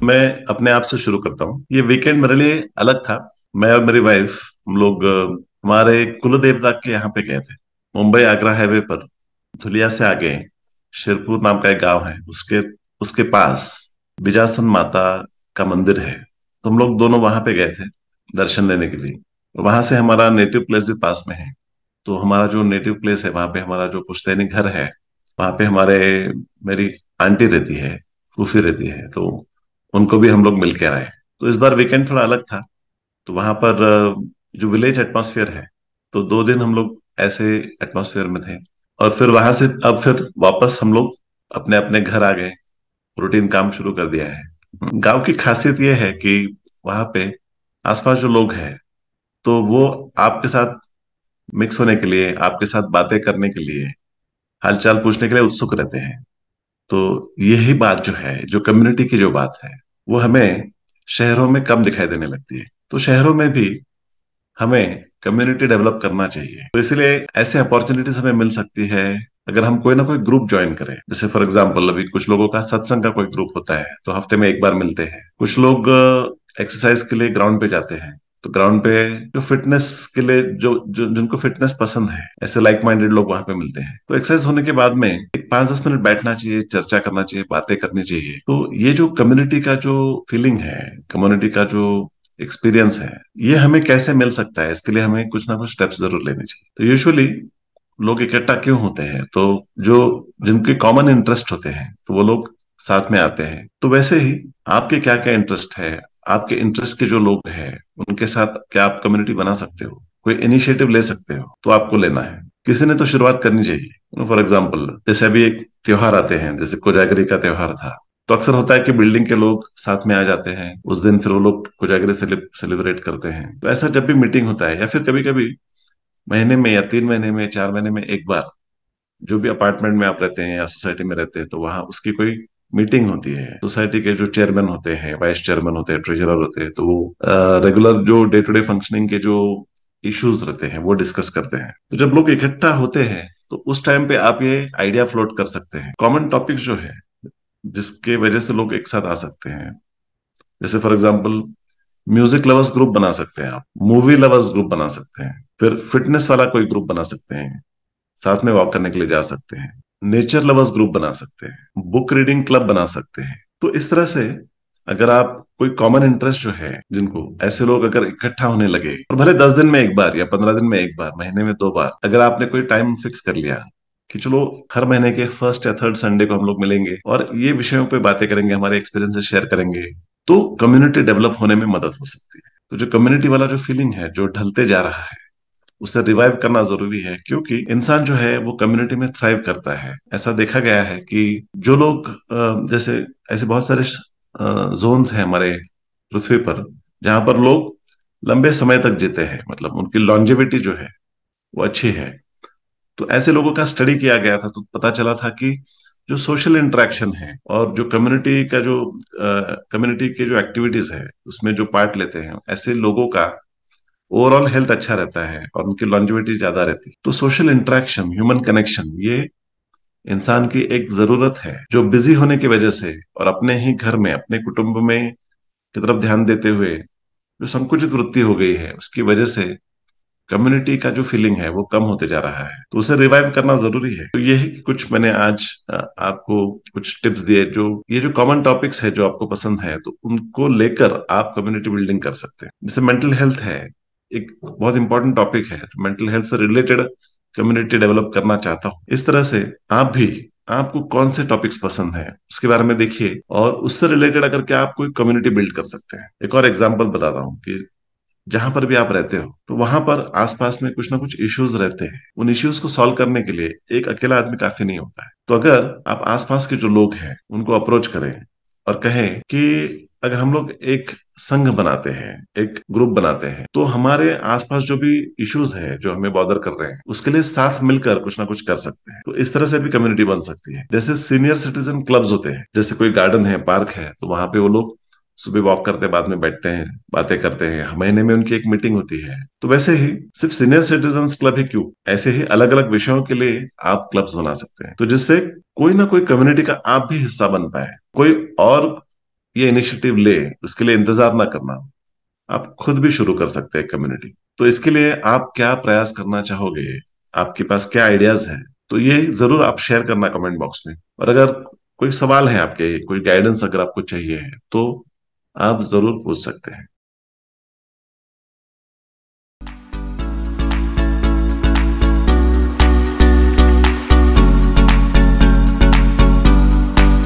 मैं अपने आप से शुरू करता हूँ। ये वीकेंड मेरे लिए अलग था। मैं और मेरी वाइफ, हम लोग हमारे कुल देवता के यहाँ पे गए थे। मुंबई आगरा हाईवे पर धुलिया से आगे शिरपुर नाम का एक गांव है। उसके उसके पास बिजासन माता का मंदिर है। तो हम लोग दोनों वहां पे गए थे दर्शन लेने के लिए। और वहां से हमारा नेटिव प्लेस भी पास में है। तो हमारा जो नेटिव प्लेस है वहां पे हमारा जो पुश्तैनी घर है, वहां पे हमारे मेरी आंटी रहती है, फूफी रहती है। तो उनको भी हम लोग मिल के आए। तो इस बार वीकेंड थोड़ा अलग था। तो वहां पर जो विलेज एटमॉस्फेयर है, तो 2 दिन हम लोग ऐसे एटमॉस्फेयर में थे। और फिर वहां से अब फिर वापस हम लोग अपने अपने घर आ गए। रूटीन काम शुरू कर दिया है। गांव की खासियत यह है कि वहां पे आसपास जो लोग हैं, तो वो आपके साथ मिक्स होने के लिए, आपके साथ बातें करने के लिए, हालचाल पूछने के लिए उत्सुक रहते हैं। तो यही बात जो है, जो कम्युनिटी की जो बात है, वो हमें शहरों में कम दिखाई देने लगती है। तो शहरों में भी हमें कम्युनिटी डेवलप करना चाहिए। तो इसलिए ऐसे अपॉर्चुनिटीज हमें मिल सकती है अगर हम कोई ना कोई ग्रुप ज्वाइन करें। जैसे फॉर एग्जांपल अभी कुछ लोगों का सत्संग का कोई ग्रुप होता है, तो हफ्ते में एक बार मिलते हैं। कुछ लोग एक्सरसाइज के लिए ग्राउंड पे जाते हैं। तो ग्राउंड पे जो फिटनेस के लिए जो जिनको फिटनेस पसंद है, ऐसे लाइक माइंडेड लोग वहां पे मिलते हैं। तो एक्सरसाइज होने के बाद में एक 5-10 मिनट बैठना चाहिए, चर्चा करना चाहिए, बातें करनी चाहिए। तो ये जो कम्युनिटी का जो फीलिंग है, कम्युनिटी का जो एक्सपीरियंस है, ये हमें कैसे मिल सकता है, इसके लिए हमें कुछ ना कुछ स्टेप्स जरूर लेने चाहिए। तो यूजुअली लोग इकट्ठा क्यों होते हैं? तो जो जिनके कॉमन इंटरेस्ट होते हैं, तो वो लोग साथ में आते हैं। तो वैसे ही आपके क्या क्या इंटरेस्ट है, आपके इंटरेस्ट के जो लोग हैं, उनके साथ क्या आप कम्युनिटी बना सकते हो, कोई इनिशिएटिव ले सकते हो, तो आपको लेना है। किसी ने तो शुरुआत करनी चाहिए। फॉर एग्जाम्पल, जैसे अभी एक त्योहार आते हैं, जैसे कोजागरी का त्योहार था। तो अक्सर होता है कि बिल्डिंग के लोग साथ में आ जाते हैं उस दिन, फिर वो लोग कोजागरी सेलिब्रेट करते हैं। तो ऐसा जब भी मीटिंग होता है, या फिर कभी कभी महीने में या 3 महीने में 4 महीने में एक बार, जो भी अपार्टमेंट में आप रहते हैं या सोसाइटी में रहते हैं, तो वहां उसकी कोई मीटिंग होती है। सोसाइटी के जो चेयरमैन होते हैं, वाइस चेयरमैन होते हैं, ट्रेजरर होते हैं, तो वो रेगुलर जो डे टू डे फंक्शनिंग के जो इश्यूज रहते हैं वो डिस्कस करते हैं। तो जब लोग इकट्ठा होते हैं, तो उस टाइम पे आप ये आइडिया फ्लोट कर सकते हैं, कॉमन टॉपिक जो है जिसके वजह से लोग एक साथ आ सकते हैं। जैसे for example, music lovers group बना सकते हैं आप, मूवी लवर्स ग्रुप बना सकते हैं, फिर फिटनेस वाला कोई ग्रुप बना सकते हैं, साथ में वॉक करने के लिए जा सकते हैं। नेचर लवर्स ग्रुप बना सकते हैं, बुक रीडिंग क्लब बना सकते हैं। तो इस तरह से अगर आप कोई कॉमन इंटरेस्ट जो है, जिनको ऐसे लोग अगर इकट्ठा होने लगे, और भले 10 दिन में एक बार या 15 दिन में एक बार, महीने में 2 बार, अगर आपने कोई टाइम फिक्स कर लिया कि चलो हर महीने के फर्स्ट या थर्ड संडे को हम लोग मिलेंगे और ये विषयों पे बातें करेंगे, हमारे एक्सपीरियंसेस शेयर करेंगे, तो कम्युनिटी डेवलप होने में मदद हो सकती है। तो जो कम्युनिटी वाला जो फीलिंग है, जो ढलते जा रहा है, उसे रिवाइव करना जरूरी है। क्योंकि इंसान जो है वो कम्युनिटी में थ्राइव करता है। ऐसा देखा गया है कि जो लोग जैसे ऐसे बहुत सारे जोन्स हैं हमारे पृथ्वी पर, जहां पर लोग लंबे समय तक जीते हैं, मतलब उनकी लॉन्जेविटी जो है वो अच्छी है। तो ऐसे लोगों का स्टडी किया गया था, तो पता चला था कि जो सोशल इंटरेक्शन है और जो कम्युनिटी के जो एक्टिविटीज है उसमें जो पार्ट लेते हैं, ऐसे लोगों का ओवरऑल हेल्थ अच्छा रहता है और उनकी लॉन्जिविटी ज्यादा रहती है। तो सोशल इंटरेक्शन, ह्यूमन कनेक्शन, ये इंसान की एक जरूरत है, जो बिजी होने की वजह से और अपने ही घर में, अपने कुटुंब में की तरफ ध्यान देते हुए जो संकुचित वृत्ति हो गई है, उसकी वजह से कम्युनिटी का जो फीलिंग है वो कम होते जा रहा है। तो उसे रिवाइव करना जरूरी है। तो यही कुछ मैंने आज आपको कुछ टिप्स दिए। जो ये जो कॉमन टॉपिक्स है जो आपको पसंद है, तो उनको लेकर आप कम्युनिटी बिल्डिंग कर सकते हैं। जैसे मेंटल हेल्थ है, एक बहुत इंपॉर्टेंट टॉपिक है। तो मेंटल हेल्थ से रिलेटेड कम्युनिटी डेवलप करना चाहता हूँ। इस तरह से आप भी, आपको कौन से टॉपिक्स पसंद है उसके बारे में देखिए, और उससे रिलेटेड अगर क्या आप कोई कम्युनिटी बिल्ड कर सकते हैं। एक और एग्जांपल बताता हूँ कि जहां पर भी आप रहते हो, तो वहां पर आसपास में कुछ ना कुछ इश्यूज रहते हैं। उन इश्यूज को सॉल्व करने के लिए एक अकेला आदमी काफी नहीं होता है। तो अगर आप आसपास के जो लोग हैं उनको अप्रोच करें और कहें कि अगर हम लोग एक संघ बनाते हैं, एक ग्रुप बनाते हैं, तो हमारे आसपास जो भी इश्यूज है जो हमें बॉदर कर रहे हैं, उसके लिए साथ मिलकर कुछ ना कुछ कर सकते हैं। तो इस तरह से भी कम्युनिटी बन सकती है। जैसे सीनियर सिटीजन क्लब्स होते हैं, जैसे कोई गार्डन है, पार्क है, तो वहां पे वो लोग सुबह वॉक करते बाद में बैठते हैं, बातें करते हैं, महीने में उनकी एक मीटिंग होती है। तो वैसे ही सिर्फ सीनियर सिटीजन्स क्लब ही क्यों, ऐसे ही अलग अलग विषयों के लिए आप क्लब्स बना सकते हैं, तो जिससे कोई ना कोई कम्युनिटी का आप भी हिस्सा बन पाए। कोई और ये इनिशिएटिव ले, उसके लिए इंतजार ना करना, आप खुद भी शुरू कर सकते हैं कम्युनिटी। तो इसके लिए आप क्या प्रयास करना चाहोगे, आपके पास क्या आइडियाज हैं, तो ये जरूर आप शेयर करना कमेंट बॉक्स में। और अगर कोई सवाल है आपके, कोई गाइडेंस अगर आपको चाहिए है, तो आप जरूर पूछ सकते हैं।